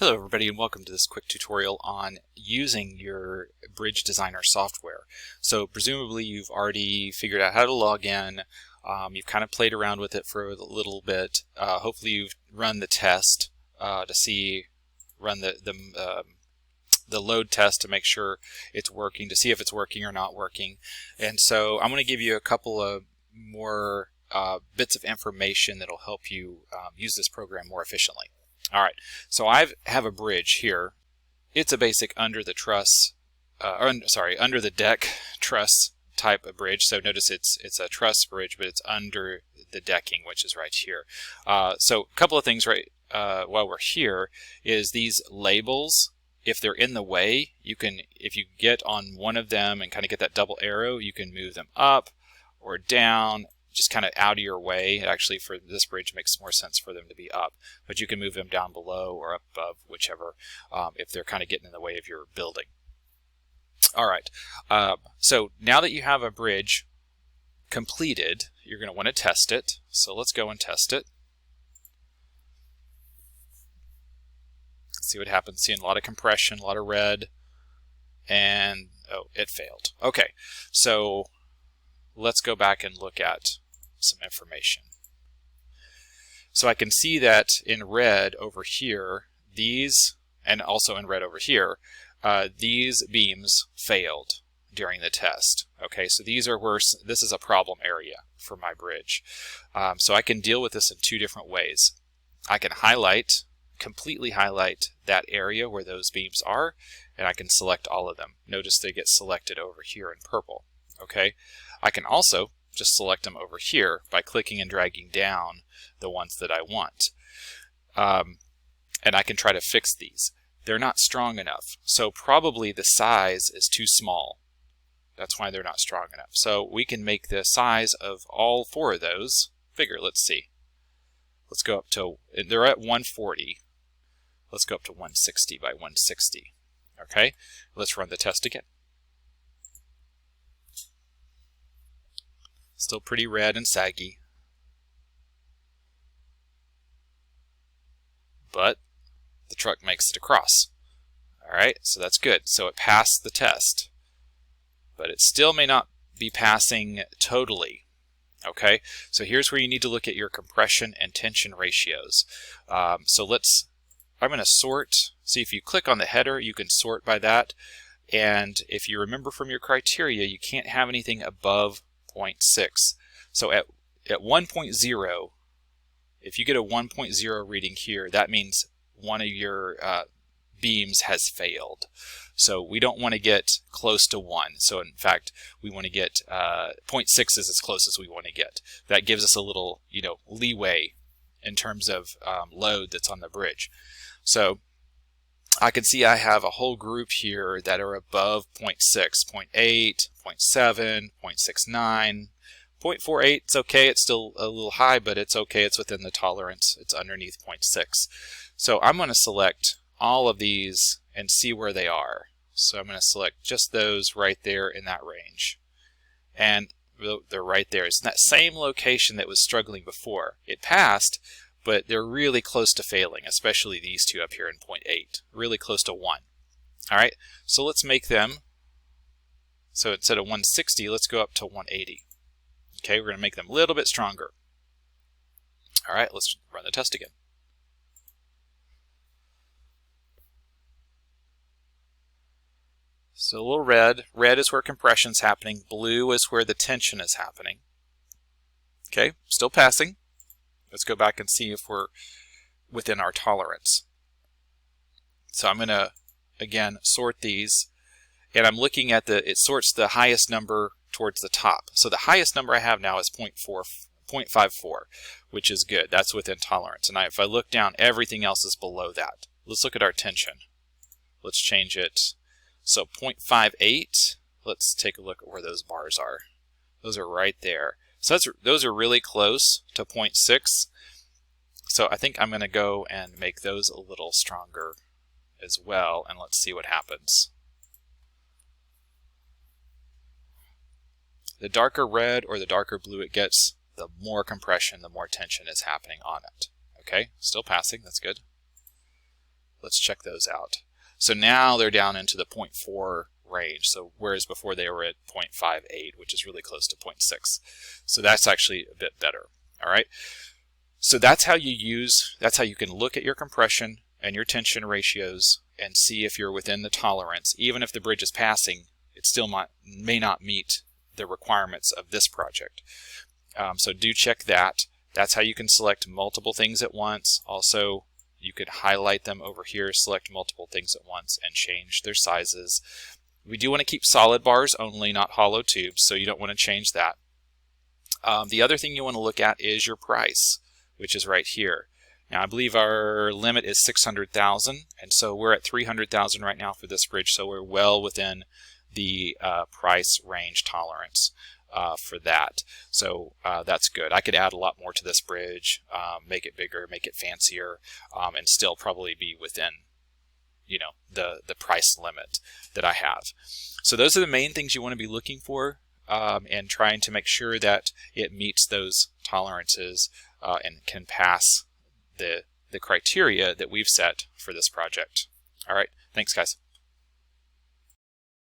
Hello everybody and welcome to this quick tutorial on using your Bridge Designer software. So presumably you've already figured out how to log in, you've kind of played around with it for a little bit, hopefully you've run the test run the load test to make sure it's working, to see if it's working or not working. And so I'm going to give you a couple of more bits of information that will help you use this program more efficiently. Alright, so I have a bridge here. It's a basic under the deck truss type of bridge. So notice it's a truss bridge, but it's under the decking, which is right here. So a couple of things while we're here is these labels. If they're in the way, if you get on one of them and kind of get that double arrow, you can move them up or down, just kind of out of your way. Actually, for this bridge, it makes more sense for them to be up, but you can move them down below or up above, whichever, if they're kind of getting in the way of your building. All right, so now that you have a bridge completed, you're going to want to test it. So let's go and test it. Let's see what happens. Seeing a lot of compression, a lot of red, and oh, it failed. Okay, so let's go back and look at some information. So I can see that in red over here, and also in red over here, these beams failed during the test. Okay, so these are worse. This is a problem area for my bridge. So I can deal with this in two different ways. I can completely highlight that area where those beams are, and I can select all of them. Notice they get selected over here in purple. Okay, I can also just select them over here by clicking and dragging down the ones that I want. And I can try to fix these. They're not strong enough, so probably the size is too small. That's why they're not strong enough. So we can make the size of all four of those bigger. Let's see. Let's go up to, they're at 140. Let's go up to 160 by 160. Okay, let's run the test again. Still pretty red and saggy, but the truck makes it across. Alright, so that's good. So it passed the test, but it still may not be passing totally. Okay, so here's where you need to look at your compression and tension ratios. I'm going to sort. See, if you click on the header, you can sort by that. And if you remember from your criteria, you can't have anything above 0.6. So at 1.0, if you get a 1.0 reading here, that means one of your beams has failed. So we don't want to get close to 1. So in fact, we want to get 0.6 is as close as we want to get. That gives us a little, leeway in terms of load that's on the bridge. So I can see I have a whole group here that are above 0.6, 0.8, 0.7, 0.69, 0.48. It's okay. It's still a little high, but it's okay. It's within the tolerance. It's underneath 0.6. So I'm going to select all of these and see where they are. So I'm going to select just those right there in that range. And they're right there. It's in that same location that was struggling before. It passed, but they're really close to failing, especially these two up here in 0.8, really close to 1. All right, so let's make them, so instead of 160, let's go up to 180. Okay, we're going to make them a little bit stronger. All right, let's run the test again. So a little red. Red is where compression's happening. Blue is where the tension is happening. Okay, still passing. Let's go back and see if we're within our tolerance. So I'm going to, again, sort these. And I'm looking at it sorts the highest number towards the top. So the highest number I have now is 0.54, which is good. That's within tolerance. And if I look down, everything else is below that. Let's look at our tension. Let's change it. So 0.58, let's take a look at where those bars are. Those are right there. So those are really close to 0.6. So I think I'm going to go and make those a little stronger as well, and let's see what happens. The darker red or the darker blue it gets, the more compression, the more tension is happening on it. Okay, still passing, that's good. let's check those out. So now they're down into the 0.4 range. So whereas before they were at 0.58, which is really close to 0.6. So that's actually a bit better. All right. So that's how you can look at your compression and your tension ratios and see if you're within the tolerance. Even if the bridge is passing, it still may not meet the requirements of this project. So do check that. That's how you can select multiple things at once. Also, you could highlight them over here, select multiple things at once, and change their sizes. We do want to keep solid bars only, not hollow tubes, so you don't want to change that. The other thing you want to look at is your price, which is right here. Now, I believe our limit is 600,000, and so we're at 300,000 right now for this bridge, so we're well within the price range tolerance for that. So that's good. I could add a lot more to this bridge, make it bigger, make it fancier, and still probably be within, you know, the price limit that I have. So those are the main things you want to be looking for, and trying to make sure that it meets those tolerances and can pass the criteria that we've set for this project. All right, thanks guys.